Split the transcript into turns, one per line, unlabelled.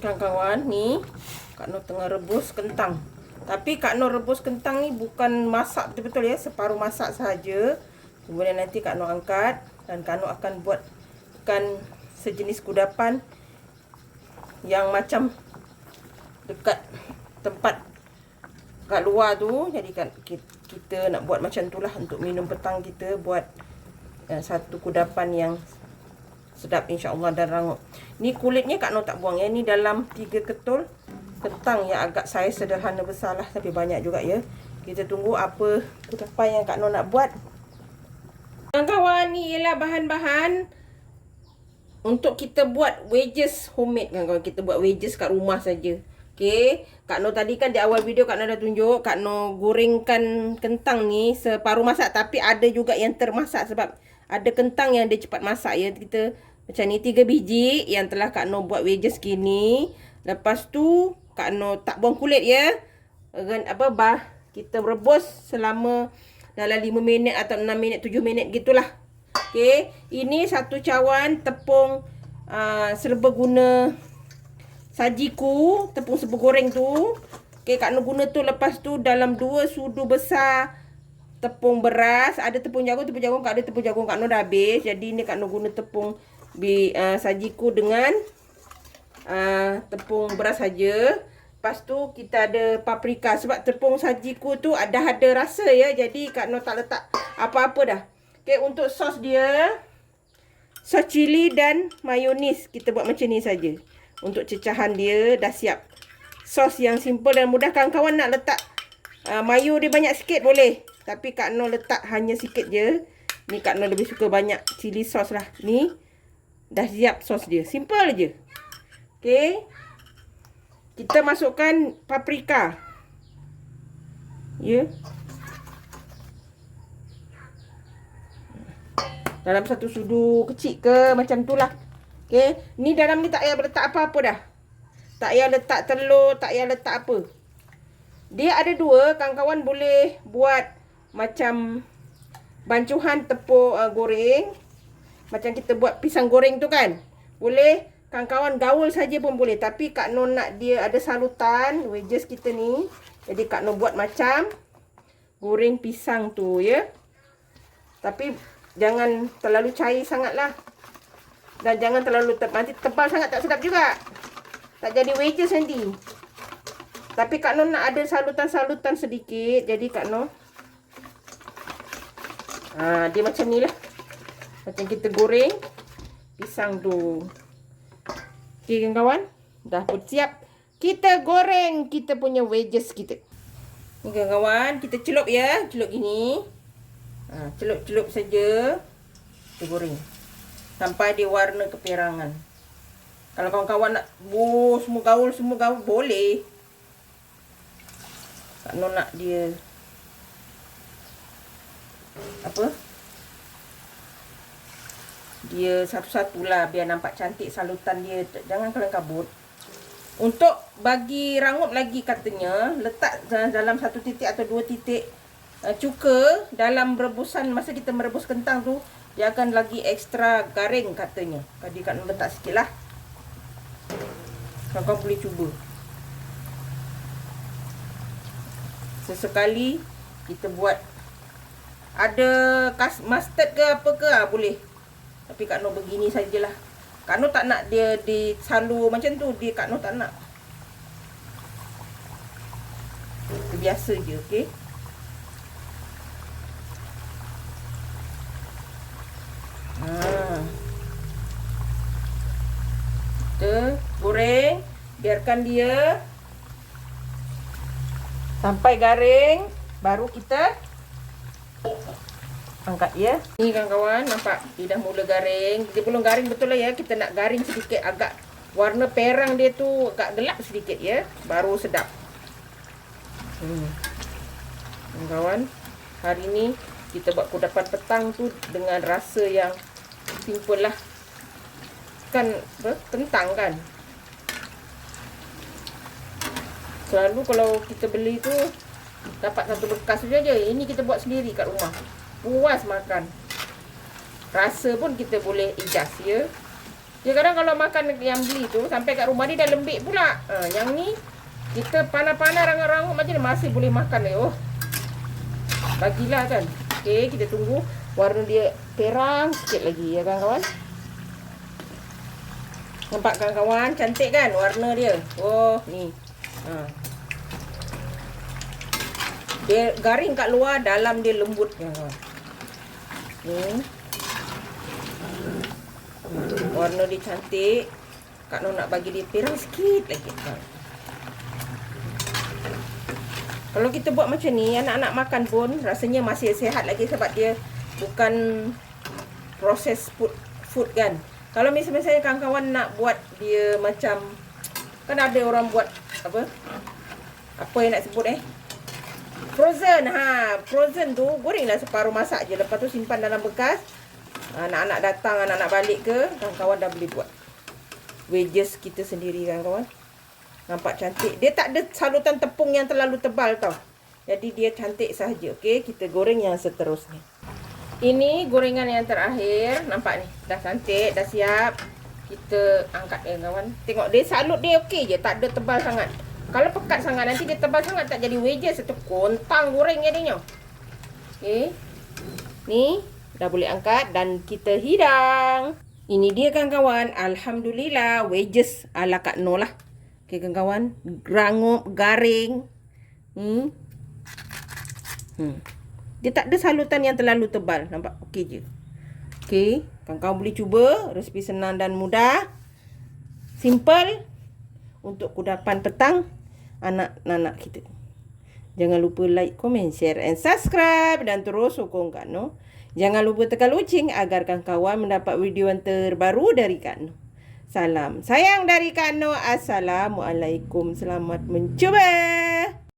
Kawan-kawan, ni Kak Nur tengah rebus kentang. Tapi Kak Nur rebus kentang ni bukan masak betul-betul ya, separuh masak saja. Kemudian nanti Kak Nur angkat dan Kak Nur akan buatkan sejenis kudapan yang macam dekat tempat kat luar tu. Jadi kan kita nak buat macam tu lah untuk minum petang kita, buat satu kudapan yang sedap insya-Allah dan rangup. Ni kulitnya Kak Nur tak buang ya. Ni dalam 3 ketul kentang yang agak saiz sederhana besar lah, tapi banyak juga ya. Kita tunggu apa kudapan yang Kak Nur nak buat. Kawan-kawan, ni ialah bahan-bahan untuk kita buat wedges homemade kawan-kawan. Kita buat wedges kat rumah saja. Okey, Kak Nur tadi kan di awal video Kak Nur dah tunjuk Kak Nur gorengkan kentang ni separuh masak, tapi ada juga yang termasak sebab ada kentang yang dia cepat masak ya. Kita macam ni 3 biji yang telah Kak Nur buat wedges gini. Lepas tu Kak Nur tak buang kulit ya. Kita rebus selama dalam 5 minit atau 6 minit 7 minit gitulah. Okey, ini satu cawan tepung serbaguna sajiku, tepung serba goreng tu. Okey, Kak Nur guna tu. Lepas tu dalam 2 sudu besar tepung beras. Ada tepung jagung, Kak ada tepung jagung Kak Nur dah habis. Jadi ni Kak Nur guna tepung sajiku dengan tepung beras saja. Lepas tu kita ada paprika. Sebab tepung sajiku tu ada rasa ya. Jadi Kak Nur tak letak apa-apa dah. Okey, untuk sos dia, sos cili dan mayonis, kita buat macam ni saja. Untuk cecahan dia dah siap. Sos yang simple dan mudah. Kawan-kawan nak letak mayo dia banyak sikit boleh. Tapi Kak Nur letak hanya sikit je. Ni Kak Nur lebih suka banyak cili sos lah. Ni dah siap sos dia. Simple je. Okey. Kita masukkan paprika. Ya. Dalam satu sudu kecil ke macam tu lah. Okey. Ni dalam ni tak payah letak apa-apa dah. Tak payah letak telur. Tak payah letak apa. Dia ada 2. Kawan-kawan boleh buat macam bancuhan tepung goreng. Macam kita buat pisang goreng tu kan. Boleh. Kawan-kawan gaul saja pun boleh. Tapi Kak Nur nak dia ada salutan wedges kita ni. Jadi Kak Nur buat macam goreng pisang tu ya. Tapi jangan terlalu cair sangat lah. Dan jangan terlalu nanti tebal sangat tak sedap juga. Tak jadi wedges nanti. Tapi Kak Nur nak ada salutan-salutan sedikit. Jadi Kak Nur dia macam ni lah. Macam kita goreng pisang tu. Okey kawan-kawan, dah pun siap. Kita goreng kita punya wedges kita. Ni kawan-kawan, kita celup ya. Celup gini. Celup-celup saja. Kita goreng sampai dia warna keperangan. Kalau kawan-kawan nak semua gaul boleh. Kak Nur nak dia dia satu-satulah biar nampak cantik salutan dia. Jangan kelang-kabut. Untuk bagi rangup lagi katanya, letak dalam 1 titik atau 2 titik cuka dalam rebusan. Masa kita merebus kentang tu, dia akan lagi ekstra garing katanya. Jadi Kak Nur letak sikit lah. Kau boleh cuba. Sesekali kita buat. Ada mustard ke apa ke boleh. Tapi Kak Nur begini sajalah. Kak Nur tak nak dia disalur macam tu. Kak Nur tak nak. Itu biasa je, okey. Kita goreng. Biarkan dia sampai garing. Baru kita angkat ya. Ni kawan-kawan, nampak dia dah mula garing. Dia belum garing betul lah ya. Kita nak garing sedikit, agak warna perang dia tu agak gelap sedikit ya. Baru sedap. Kawan-kawan, hari ni kita buat kudapan petang tu dengan rasa yang simple lah. Kan kentang kan. Selalu kalau kita beli tu dapat satu bekas saja. Ini kita buat sendiri kat rumah. Puas makan. Rasa pun kita boleh adjust ya. Dia kadang kalau makan yang beli tu, sampai kat rumah dia dah lembik pula. Yang ni, kita panas-panas rangut-rangut macam ni masih boleh makan. Oh, bagilah kan. Okay, kita tunggu warna dia perang sikit lagi ya kawan-kawan. Nampak kawan-kawan, cantik kan warna dia. Oh, ni. Dia garing kat luar, dalam dia lembut kawan-kawan. Ni. Warna dia cantik. Kak Noh nak bagi dia perang sikit lagi. Kalau kita buat macam ni, anak-anak makan pun rasanya masih sihat lagi sebab dia bukan proses food kan. Kalau misalnya kawan-kawan nak buat dia macam, kan ada orang buat apa yang nak sebut frozen. Frozen tu gorenglah separuh masak je, lepas tu simpan dalam bekas. Anak-anak datang, anak-anak balik ke, kawan-kawan dah boleh buat wedges kita sendiri kawan-kawan. Nampak cantik. Dia tak ada salutan tepung yang terlalu tebal tau. Jadi dia cantik sahaja. Okey, kita goreng yang seterusnya. Ini gorengan yang terakhir. Nampak ni, dah cantik, dah siap. Kita angkat kawan. Tengok dia salut dia okey je, tak ada tebal sangat. Kalau pekat sangat nanti dia tebal sangat, tak jadi wedges, itu kontang goreng jadinya. Okey. Ni dah boleh angkat dan kita hidang. Ini dia kawan-kawan. Alhamdulillah, wedges ala Kak Noh lah. Okey kawan-kawan, rangup, garing. Dia tak ada salutan yang terlalu tebal. Nampak okey je. Okey, kawan-kawan boleh cuba. Resipi senang dan mudah. Simple. Untuk kudapan petang anak-anak kita. Jangan lupa like, komen, share and subscribe. Dan terus sokong Kak Noh. Jangan lupa tekan loceng agar kawan-kawan mendapat video yang terbaru dari Kak Noh. Salam sayang dari Kak Noh. Assalamualaikum. Selamat mencuba.